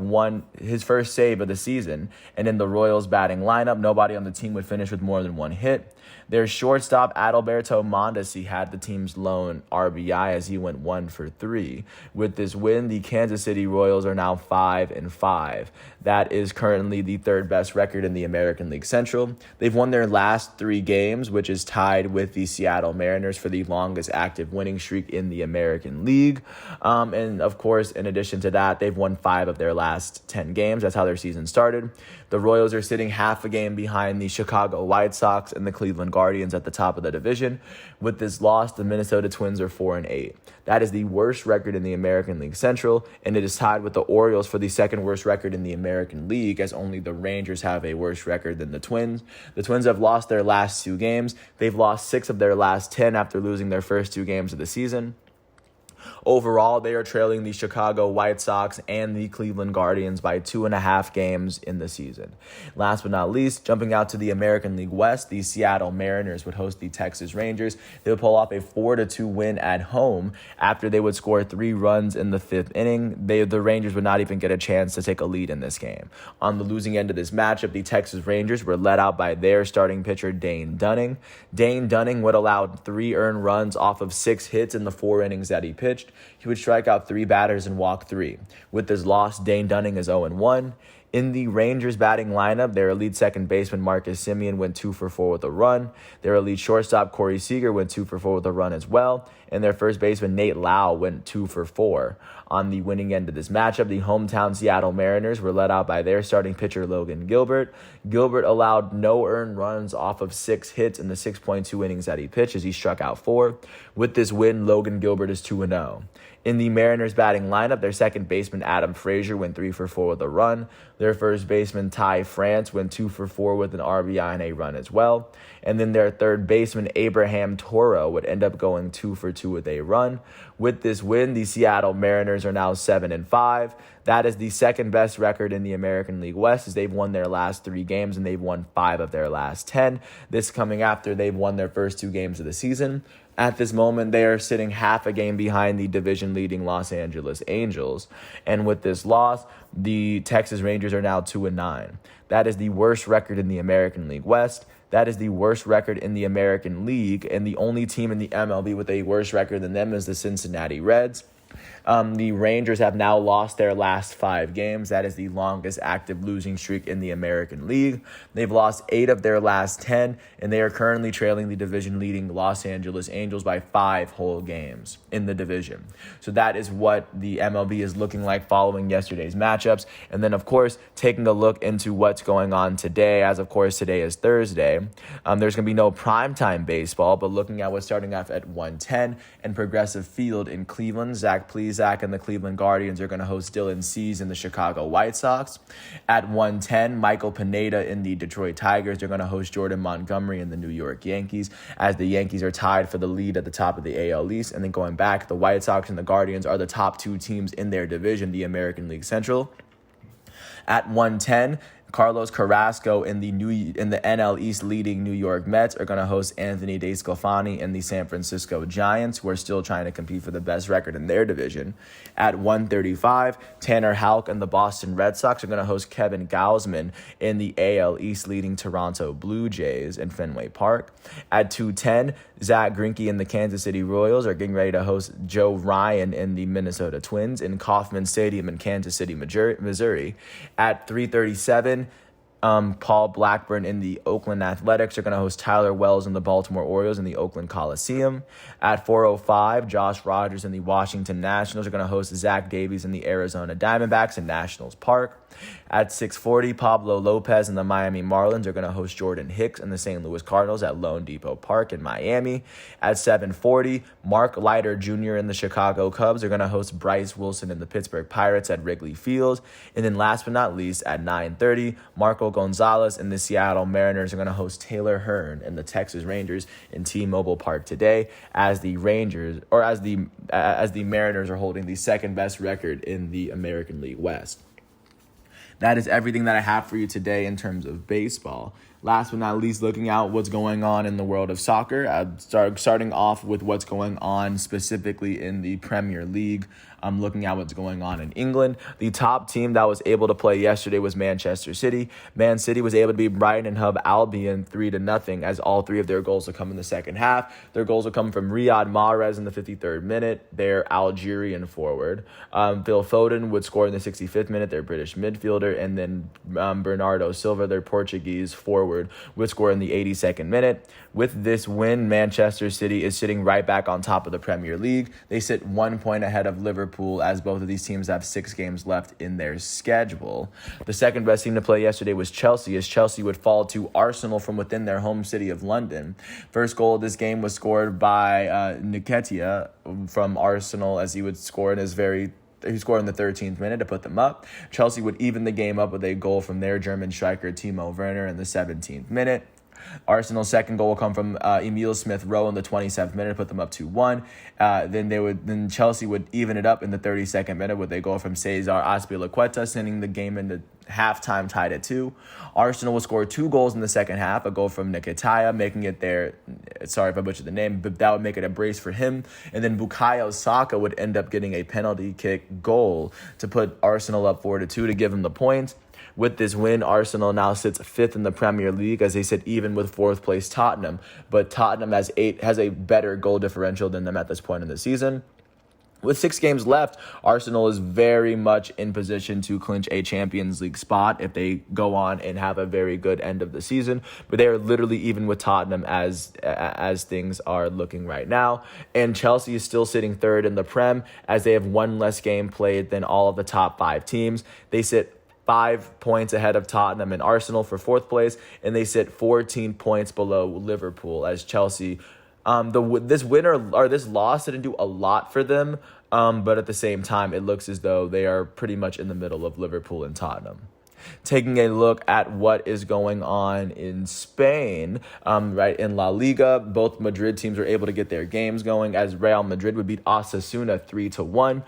his first save of the season, and in the Royals batting lineup, nobody on the team would finish with more than 1 hit. Their shortstop, Adalberto Mondesi, had the team's lone RBI as he went 1 for 3. With this win, the Kansas City Royals are now 5-5. That is currently the 3rd best record in the American League Central. They've won their last 3 games, which is tied with the Seattle Mariners for the longest active winning streak in the American League. And of course, in addition to that, they've won 5 of their last 10 games. That's how their season started. The Royals are sitting half a game behind the Chicago White Sox and the Cleveland Guardians at the top of the division. With this loss, the Minnesota Twins are 4-8. That is the worst record in the American League Central, and it is tied with the Orioles for the 2nd worst record in the American League, as only the Rangers have a worse record than the Twins. The Twins have lost their last 2 games. They've lost 6 of their last 10 after losing their first 2 games of the season. Overall, they are trailing the Chicago White Sox and the Cleveland Guardians by 2.5 games in the season. Last but not least, jumping out to the American League West, the Seattle Mariners would host the Texas Rangers. They would pull off a 4-2 win at home after they would score 3 runs in the 5th inning. The Rangers would not even get a chance to take a lead in this game. On the losing end of this matchup, the Texas Rangers were led out by their starting pitcher, Dane Dunning. Dane Dunning would allow 3 earned runs off of 6 hits in the 4 innings that he pitched. He would strike out 3 batters and walk 3. With this loss, Dane Dunning is 0-1. In the Rangers batting lineup, their elite second baseman Marcus Semien went 2 for 4 with a run. Their elite shortstop Corey Seager went 2 for 4 with a run as well. And their first baseman Nate Lau went 2 for 4. On the winning end of this matchup, the hometown Seattle Mariners were led out by their starting pitcher Logan Gilbert. Gilbert allowed no earned runs off of 6 hits in the 6.2 innings that he pitched as he struck out 4. With this win, Logan Gilbert is 2-0. In the Mariners batting lineup, their second baseman Adam Frazier went 3 for 4 with a run. Their first baseman Ty France went 2 for 4 with an RBI and a run as well. And then their third baseman Abraham Toro would end up going 2 for 2 with a run. With this win, the Seattle Mariners are now 7-5. That is the 2nd best record in the American League West, as they've won their last 3 games and they've won 5 of their last 10. This coming after they've won their first 2 games of the season. At this moment, they are sitting half a game behind the division-leading Los Angeles Angels. And with this loss, the Texas Rangers are now 2-9. That is the worst record in the American League West. That is the worst record in the American League, and the only team in the MLB with a worse record than them is the Cincinnati Reds. The Rangers have now lost their last 5 games. That is the longest active losing streak in the American League. They've lost 8 of their last 10, and they are currently trailing the division-leading Los Angeles Angels by 5 whole games in the division. So that is what the MLB is looking like following yesterday's matchups. And then, of course, taking a look into what's going on today, as, of course, today is Thursday. There's going to be no primetime baseball, but looking at what's starting off at 1:10 and Progressive Field in Cleveland, Zach Zach Plesac and the Cleveland Guardians are going to host Dylan Cease and the Chicago White Sox. At 1:10, Michael Pineda and the Detroit Tigers are going to host Jordan Montgomery and the New York Yankees, as the Yankees are tied for the lead at the top of the AL East. And then going back, the White Sox and the Guardians are the top two teams in their division, the American League Central. At 1:10, Carlos Carrasco in the NL East leading New York Mets are going to host Anthony DeSclafani and the San Francisco Giants, who are still trying to compete for the best record in their division. At 1:35, Tanner Houck and the Boston Red Sox are going to host Kevin Gausman in the AL East leading Toronto Blue Jays in Fenway Park. At 2:10, Zach Greinke and the Kansas City Royals are getting ready to host Joe Ryan and the Minnesota Twins in Kauffman Stadium in Kansas City, Missouri. At 3:37, Paul Blackburn in the Oakland Athletics are going to host Tyler Wells and the Baltimore Orioles in the Oakland Coliseum. At 4:05, Josh Rogers and the Washington Nationals are going to host Zach Davies and the Arizona Diamondbacks in Nationals Park. At 6:40, Pablo Lopez and the Miami Marlins are going to host Jordan Hicks and the St. Louis Cardinals at Lone Depot Park in Miami. At 7:40, Mark Leiter Jr. and the Chicago Cubs are going to host Bryce Wilson and the Pittsburgh Pirates at Wrigley Field. And then last but not least, at 9:30, Marco Gonzalez and the Seattle Mariners are going to host Taylor Hearn and the Texas Rangers in T-Mobile Park today, as the Mariners are holding the second best record in the American League West. That is everything that I have for you today in terms of baseball. Last but not least, looking at what's going on in the world of soccer. Starting off with what's going on specifically in the Premier League. I'm looking at what's going on in England. The top team that was able to play yesterday was Manchester City. Man City was able to beat Brighton and Hove Albion 3-0, as all three of their goals will come in the second half. Their goals will come from Riyad Mahrez in the 53rd minute, their Algerian forward. Phil Foden would score in the 65th minute, their British midfielder, and then Bernardo Silva, their Portuguese forward, would score in the 82nd minute. With this win, Manchester City is sitting right back on top of the Premier League. They sit 1 point ahead of Liverpool, as both of these teams have 6 games left in their schedule. The second best team to play yesterday was Chelsea, as Chelsea would fall to Arsenal from within their home city of London. First goal of this game was scored by Nketiah from Arsenal, as he would score in he scored in the 13th minute to put them up. Chelsea would even the game up with a goal from their German striker Timo Werner in the 17th minute. Arsenal's second goal will come from Emile Smith-Rowe in the 27th minute to put them up 2-1. Then Chelsea would even it up in the 32nd minute with a goal from Cesar Azpilicueta, sending the game into halftime tied at 2. Arsenal will score 2 goals in the second half, a goal from Nketiah, making it their, sorry if I butchered the name, but that would make it a brace for him. And then Bukayo Saka would end up getting a penalty kick goal to put Arsenal up 4-2 to give them the points. With this win, Arsenal now sits 5th in the Premier League, as they sit even with 4th place Tottenham. But Tottenham has a better goal differential than them at this point in the season. With 6 games left, Arsenal is very much in position to clinch a Champions League spot if they go on and have a very good end of the season. But they are literally even with Tottenham as things are looking right now. And Chelsea is still sitting 3rd in the Prem, as they have 1 less game played than all of the top 5 teams. They sit 5 points ahead of Tottenham and Arsenal for 4th place, and they sit 14 points below Liverpool, as Chelsea, this loss didn't do a lot for them, but at the same time, it looks as though they are pretty much in the middle of Liverpool and Tottenham. Taking a look at what is going on in Spain, in La Liga, both Madrid teams were able to get their games going, as Real Madrid would beat Osasuna 3-1.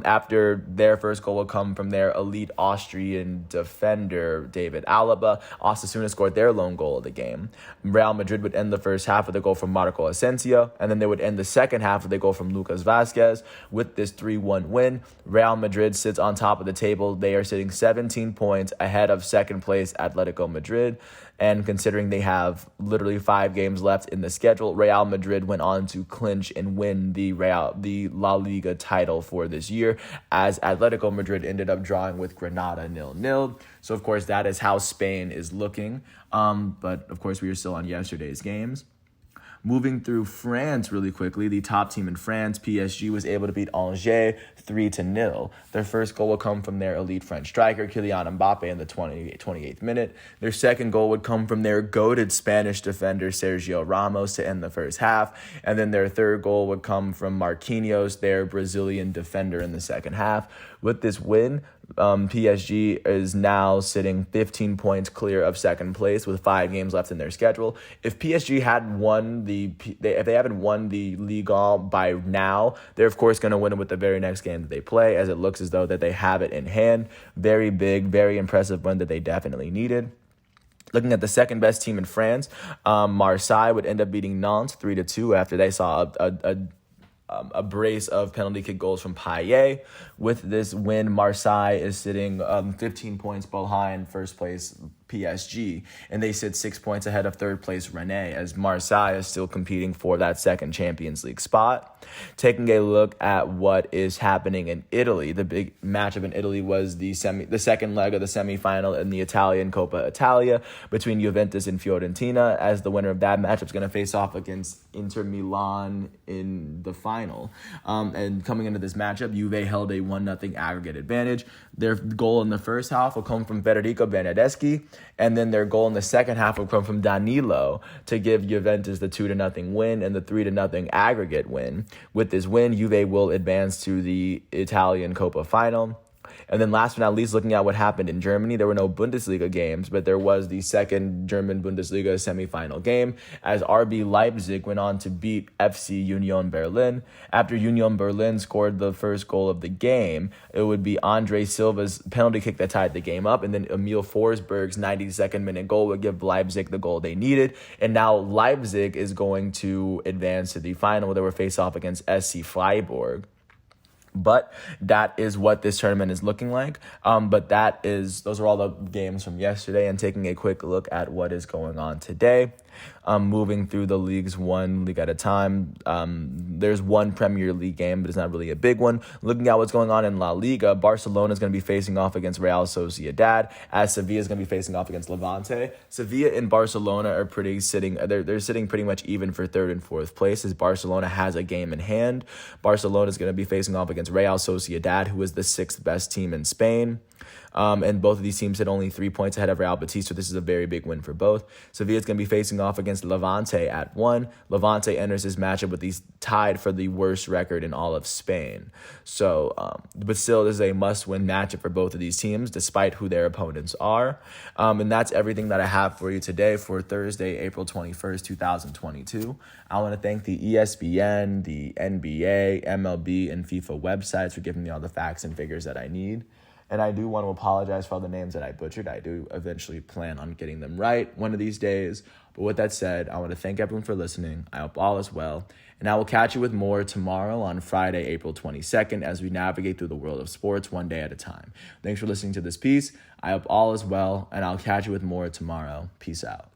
After their first goal will come from their elite Austrian defender, David Alaba. Osasuna scored their lone goal of the game. Real Madrid would end the first half with a goal from Marco Asensio, and then they would end the second half with a goal from Lucas Vazquez. With this 3-1 win, Real Madrid sits on top of the table. They are sitting 17 points ahead of second place Atletico Madrid. And considering they have literally 5 games left in the schedule, Real Madrid went on to clinch and win the La Liga title for this year, as Atletico Madrid ended up drawing with Granada 0-0. So, of course, that is how Spain is looking. But, of course, we are still on yesterday's games. Moving through France really quickly, the top team in France, PSG, was able to beat Angers 3-0. Their first goal will come from their elite French striker, Kylian Mbappe, in the 28th minute. Their second goal would come from their goated Spanish defender, Sergio Ramos, to end the first half. And then their third goal would come from Marquinhos, their Brazilian defender, in the second half. With this win, PSG is now sitting 15 points clear of second place with 5 games left in their schedule. If PSG had won if they haven't won the Liga by now, they're of course going to win it with the very next game that they play, as it looks as though that they have it in hand. Very big, very impressive win that they definitely needed. Looking at the second best team in France, Marseille would end up beating Nantes 3-2 after they saw a brace of penalty kick goals from Payet. With this win, Marseille is sitting 15 points behind first place PSG, and they sit 6 points ahead of third place Rennes, as Marseille is still competing for that second Champions League spot. Taking a look at what is happening in Italy, the big matchup in Italy was the second leg of the semifinal in the Italian Coppa Italia between Juventus and Fiorentina, as the winner of that matchup is going to face off against Inter Milan in the final. And coming into this matchup, Juve held a 1-0 aggregate advantage. Their goal in the first half will come from Federico Bernardeschi, and then their goal in the second half will come from Danilo to give Juventus the 2-0 win and the 3-0 aggregate win. With this win, Juve will advance to the Italian Coppa final. And then last but not least, looking at what happened in Germany, there were no Bundesliga games, but there was the second German Bundesliga semifinal game, as RB Leipzig went on to beat FC Union Berlin. After Union Berlin scored the first goal of the game, it would be Andre Silva's penalty kick that tied the game up, and then Emil Forsberg's 92nd minute goal would give Leipzig the goal they needed. And now Leipzig is going to advance to the final, where they will face off against SC Freiburg. But that is what this tournament is looking like. Those are all the games from yesterday, and taking a quick look at what is going on today. Moving through the leagues one league at a time. There's one Premier League game, but it's not really a big one. Looking at what's going on in La Liga, Barcelona is going to be facing off against Real Sociedad, as Sevilla is going to be facing off against Levante. Sevilla and Barcelona are they're sitting pretty much even for third and fourth place, as Barcelona has a game in hand. Barcelona is going to be facing off against Real Sociedad, who is the 6th best team in Spain. And both of these teams sit only 3 points ahead of Real Betis, so this is a very big win for both. Sevilla is going to be facing off against Levante at 1. Levante enters this matchup with these tied for the worst record in all of Spain. So, but still, this is a must-win matchup for both of these teams, despite who their opponents are. And that's everything that I have for you today for Thursday, April 21st, 2022. I want to thank the ESPN, the NBA, MLB, and FIFA websites for giving me all the facts and figures that I need. And I do want to apologize for all the names that I butchered. I do eventually plan on getting them right one of these days. But with that said, I want to thank everyone for listening. I hope all is well. And I will catch you with more tomorrow on Friday, April 22nd, as we navigate through the world of sports one day at a time. Thanks for listening to this piece. I hope all is well, and I'll catch you with more tomorrow. Peace out.